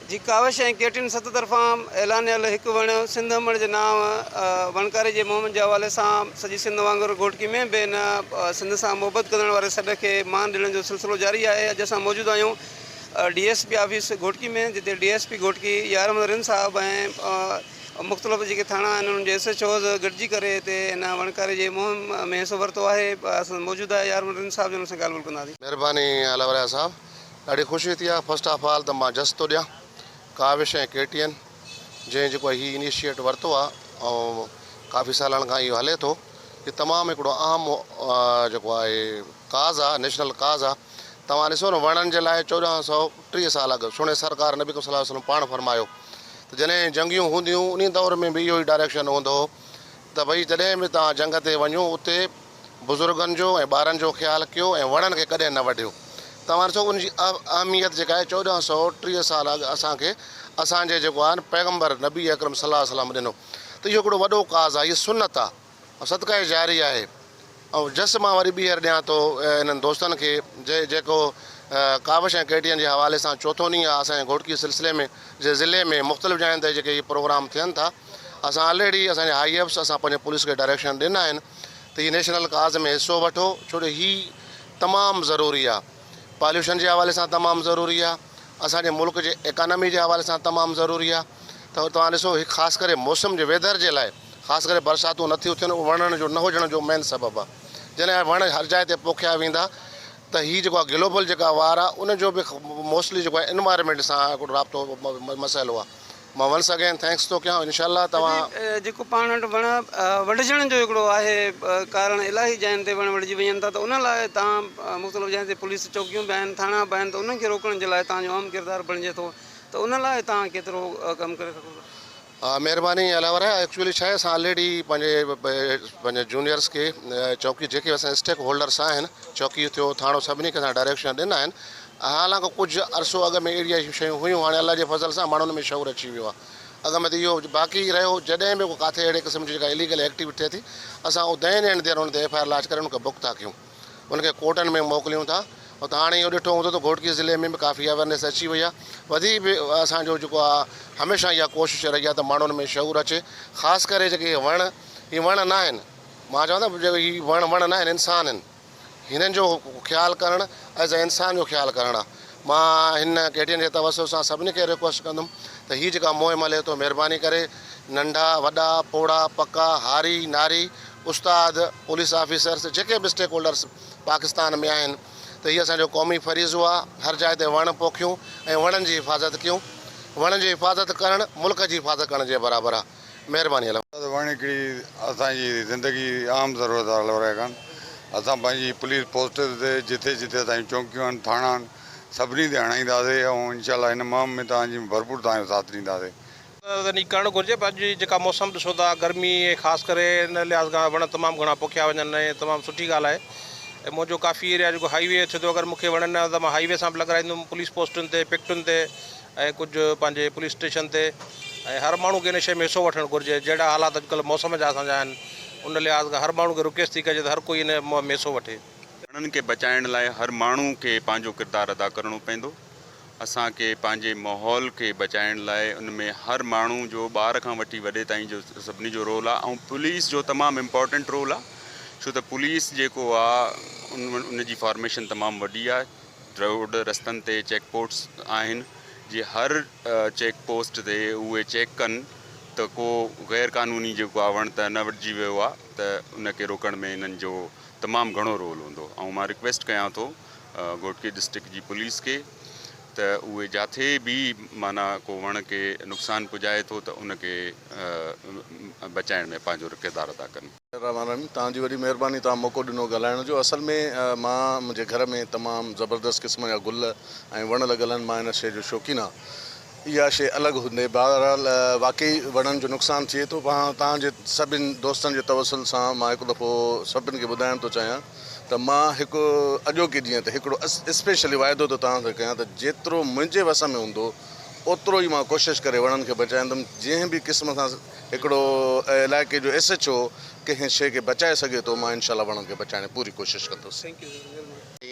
जी काविश ऐं केटिन सत तरफ़ां ऐलानियल हिकु वण सिंध अमण जे नाम वणकारी जे मोहम्मद जे हवाले सां सॼी सिंध वांगुरु घोटकी में बि हिन सिंध सां मोहबत करण वारे सॾ खे मान ॾियण जो सिलसिलो जारी आहे। अॼु असां मौजूदु आहियूं DSP ऑफिस घोटकी में, जिते DSP घोटकी यार अहमद रिन साहब ऐं मुख़्तलिफ़ जेके थाणा आहिनि उन्हनि जे SHOs गॾिजी करे हिते हिन वणकारी जे मुहिम में हिसो वरितो आहे। असां मौजूदु आहे यार अहमद रिन साहब जो, हुन सां ॻाल्हि ॿोल कंदासीं। महिरबानी अलवरिया साहब, ॾाढी ख़ुशी थी आहे। फस्ट ऑफ ऑल त मां जस थो ॾियां काविश ऐं केटीएन जंहिं जेको हीउ इनिशिएट वरितो आहे ऐं काफ़ी सालनि खां इहो हले थो कि तमामु हिकिड़ो अहम जेको आहे काज़ आहे, नेशनल काज़ आहे। तव्हां ॾिसो न, वणनि जे लाइ 1430 साल अॻु सुहिणे सरकार नबी सल्लल्लाहु अलैहि वसल्लम पाण फरमायो त जॾहिं जंगियूं हूंदियूं उन दौर में बि इहो ई डायरेक्शन हूंदो हो त भई जॾहिं बि तव्हां जंग ते वञो उते बुज़ुर्गनि जो ऐं ॿारनि जो ख़्यालु कयो ऐं वणनि खे कॾहिं न वढियो। तव्हां ॾिसो उनजी अहमियत जेका आहे 1430 साल अॻु असांखे असांजे जेको आहे न पैगम्बर नबी अकरम सल्लल्लाहु अलैहि वसल्लम ॾिनो। त इहो हिकिड़ो वॾो काज़ आहे, इहा सुन्नत आहे ऐं सदक़े जारी आहे। ऐं जस मां वरी ॿीहर ॾियां थो इन्हनि दोस्तनि खे जेको काविश ऐं केटीएन जे हवाले सां चोथों ॾींहुं आहे असांजे घोटकी सिलसिले में जे ज़िले में मुख़्तलिफ़ जॻहियुनि ते जेके इहे प्रोग्राम थियनि था। असां ऑलरेडी असांजे IAFs असां पंहिंजे पुलिस खे डायरेक्शन ॾिना आहिनि त हीअ नेशनल काज़ में हिसो वठो, छो जो हीउ तमामु ज़रूरी आहे। पॉल्यूशन जे हवाले सां तमामु ज़रूरी आहे, असांजे मुल्क जे इकानमी जे हवाले सां तमामु ज़रूरी आहे। त तव्हां ॾिसो हीउ ख़ासि करे मौसम जे वेदर जे लाइ, ख़ासि करे बरसातूं नथियूं थियनि, वणनि जो न हुजण जो मेन सबबु आहे। जॾहिं वण हर जाइ ते पोखिया वेंदा त हीउ जेको आहे ग्लोबल जेका वार आहे उनजो बि मोस्टली जेको आहे एनवायरमेंट सां हिकिड़ो राब्तो मसइलो आहे। मां वंस अगेन थैंक्स थो कयां। इनशाला तव्हां जेको पाण वटि वण वढिजण जो हिकिड़ो आहे कारण, इलाही जॻहियुनि ते वण वढिजी वञनि था, त उन लाइ तव्हां मुख़्तलिफ़ जॻहियुनि ते पुलिस चौकियूं बि आहिनि, थाणा बि आहिनि, त उन्हनि खे रोकण जे लाइ तव्हांजो अहम किरदारु बणिजे थो, त उन लाइ तव्हां केतिरो कमु करे सघो था? हा, महिरबानी अलावा एक्चुअली छा आहे, असां ऑलरेडी पंहिंजे जूनियर्स खे चौकी जेके असांजे स्टेक होल्डर्स आहिनि, चौकी थियो थाणो, सभिनी खे असां डायरेक्शन ॾिना आहिनि। हालांकि कुझु अरसो अॻु में अहिड़ियूं शयूं हुयूं, हाणे अलाह जे फज़ल सां माण्हुनि में शौर अची वियो आहे। अॻु में त इहो बाक़ी रहियो, जॾहिं बि किथे अहिड़े क़िस्म जी जेका इलीगल एक्टिविटी थिए थी असां उदाइन ॾियण ते हुन ते FIR लाच करे उनखे बुक था कयूं, उनखे कोर्टनि में मोकिलियूं था। त हाणे इहो ॾिठो हूंदो त घोटकी ज़िले में बि काफ़ी अवेयरनेस अची वई आहे। वधीक बि असांजो जेको आहे हमेशह इहा कोशिशि रही आहे त माण्हुनि में शौर अचे। ख़ासि करे जेके हीअ वण न आहिनि, मां चवां थो हीअ वण न आहिनि, इंसान आहिनि। हिननि जो ख़्यालु करणु एज़ अ इंसान जो ख़्यालु करणु आहे। मां हिन केटीएन जे तवसुल सां सभिनी खे रिक्वेस्ट कंदुमि त हीअ जेका मुहिम हले थो, महिरबानी करे नंढा वॾा पोड़ा पका हारी नारी उस्ताद पुलिस ऑफिसर्स जेके बि स्टेक होल्डर्स पाकिस्तान में आहिनि, त हीअ असांजो क़ौमी फ़रीज़ो आहे। हर जाइ ते वण पोखियूं ऐं वणनि जी हिफ़ाज़त कयूं। वणनि जी हिफ़ाज़त करणु मुल्क जी हिफ़ाज़त करण जे बराबरि आहे। महिरबानी। वण हिकिड़ी असांजी ज़िंदगी आम ज़रूरत आहे अलवरा खान। असां पंहिंजी पुलिस पोस्ट ते जिथे जिथे असांजी चौकियूं आहिनि, थाणा आहिनि, सभिनी ते हणाईंदासीं ऐं इनशाला हिन मुहिम में तव्हांजी भरपूर तव्हांजो साथ ॾींदासीं। नी करणु घुरिजे। पंहिंजी जेका मौसम ॾिसो था, गर्मी ख़ासि करे हिन लिहाज़ खां वण तमामु घणा पोखिया वञनि ऐं तमामु सुठी ॻाल्हि आहे। ऐं मुंहिंजो काफ़ी एरिया जेको हाईवे अचे थो, अगरि मूंखे वणनि न त मां हाईवे सां बि लॻाईंदुमि, पुलिस पोस्टुनि ते, पिकटुनि ते ऐं कुझु पंहिंजे पुलिस स्टेशन ते। ऐं हर माण्हू खे इन शइ में हिसो वठणु घुरिजे। जहिड़ा हालात अॼुकल्ह मौसम जा असांजा आहिनि, उन लिहाज़ खां हर माण्हू खे रिक्वेस्ट थी कजे त हर कोई इन में हिसो वठे। वणनि खे बचाइण लाइ हर माण्हू खे पंहिंजो किरदारु अदा करिणो पवंदो। असांखे पंहिंजे माहौल खे बचाइण लाइ उन में हर माण्हू जो, ॿार खां वठी वॾे ताईं जो सभिनी जो रोल आहे। ऐं पुलिस जो तमामु इम्पॉर्टेंट रोल आहे, छो त पुलिस जेको आहे उनजी फॉर्मेशन तमामु वॾी आहे। रोड रस्तनि ते चेक पोस्ट आहिनि, जीअं हर चेक पोस्ट ते उहे चेक कनि त को ग़ैर क़ानूनी जेको आहे वण त न वढिजी वियो आहे, त उनखे रोकण में इन्हनि जो तमामु घणो रोल हूंदो। ऐं मां रिक्वेस्ट कयां थो घोटकी डिस्ट्रिक्ट जी पुलिस खे त उहे जिथे बि माना को वण खे नुक़सानु पुॼाए थो त उनखे बचाइण में पंहिंजो किरदारु अदा कनि। तव्हांजी वॾी महिरबानी, तव्हां मौक़ो ॾिनो ॻाल्हाइण जो। असल में मां मुंहिंजे घर में तमामु ज़बरदस्त क़िस्म जा गुल ऐं वण लॻल आहिनि, मां हिन शइ जो शौक़ीन आहियां। इहा शइ अलॻि हूंदे, बहरहाल वाक़ई वणनि जो नुक़सानु थिए थो। तव्हांजे सभिनी दोस्तनि जे तवसुल सां मां हिकु दफ़ो सभिनी खे ॿुधाइण थो चाहियां त मां हिकु अॼोके ॾींहं ते हिकिड़ो स्पेशली वाइदो थो तव्हांखे कयां त जेतिरो मुंहिंजे वस में हूंदो ओतिरो ई मां कोशिशि करे वणनि खे बचाईंदुमि। जंहिं बि क़िस्म सां हिकिड़ो इलाइक़े जो SHO कंहिं शइ खे बचाए सघे थो, मां इनशाला वणनि खे बचाइण जी पूरी कोशिशि कंदुसि।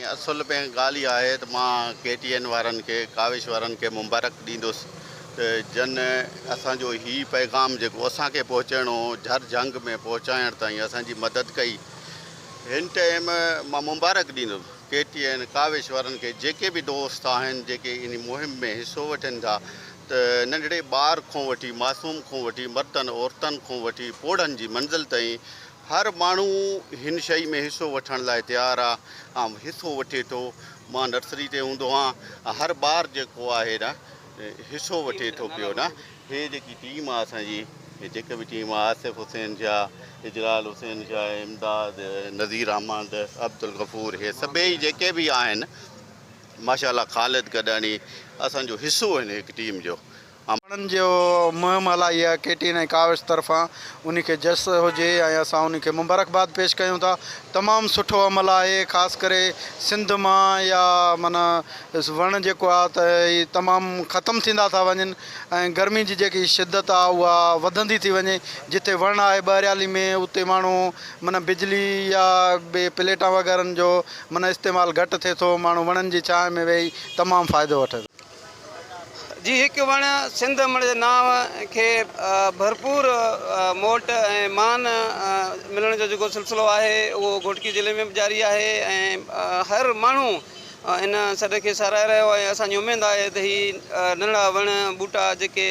असुल में ॻाल्हि इहा आहे त मां KTN वारनि खे, काविश वारनि खे मुबारक ॾींदुसि जन असांजो ही पैगाम जेको असांखे पहुचाइणो झर जंग में पहुचाइण ताईं असांजी मदद कई। हिन टाइम मां मुबारक ॾींदुमि KTN कावेश्वरनि खे, जेके बि दोस्त आहिनि जेके इन मुहिम में हिसो वठनि था, त नंढड़े ॿार खां वठी मासूम खां वठी मर्दनि औरतनि खां वठी पोड़नि जी मंज़िल ताईं हर माण्हू हिन शइ में हिसो वठण लाइ तयारु आहे ऐं हिसो वठे थो। मां नर्सरी ते हूंदो आहियां, हर ॿार जेको आहे न हिसो वठे थो पियो न। हे जेकी टीम आहे असांजी, हे जेके बि टीम आहे, आसिफ़ हुसैन शाह, इजलाल हुसैन शाह, इमदाद, नज़ीर अहमद, अब्दुल गफ़ूर, हे सभई जेके बि आहिनि माशाल्लाह, ख़ालिद गॾानी असांजो हिसो आहिनि हिकु टीम जो। वणनि जो मुहिम हलाई आहे KTN ऐं कावेश तरफ़ां, उन खे जस हुजे ऐं असां उन खे मुबारकबाद पेश कयूं था। तमामु सुठो अमल आहे, ख़ासि करे सिंध मां या माना वण जेको आहे त ही तमामु ख़तमु थींदा था वञनि ऐं गर्मी जी जेकी शिदत आहे उहा वधंदी थी वञे। जिते वण आहे ॿाहिरियाली में, उते माण्हू माना बिजली या ॿिए प्लेटां वग़ैरहनि जो माना इस्तेमालु घटि थिए थो, माण्हू वणनि जी छांव में वेही तमामु फ़ाइदो वठे थो। जी, हिकु वण सिंध मण जे नाव खे भरपूर मोट ऐं मान मिलण जो जेको सिलसिलो आहे उहो घोटकी ज़िले में बि जारी आहे ऐं हर माण्हू इन सॾ खे साराए रहियो आहे। असांजी उमेदु आहे त ही नंढड़ा वण ॿूटा जेके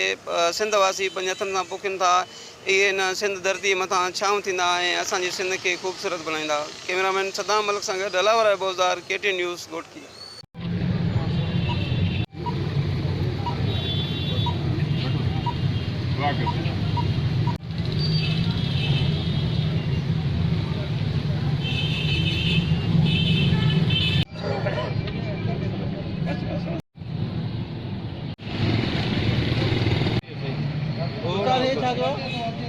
सिंध वासी पंहिंजे हथनि सां पोखनि था, इहे इन सिंध धरती मथां छांव थींदा ऐं असांजी सिंध खे ख़ूबसूरत बणाईंदा। कैमरामैन सदाम मलिक सां गॾु अलावर बोज़दार, KTN न्यूज़, घोटकी। छा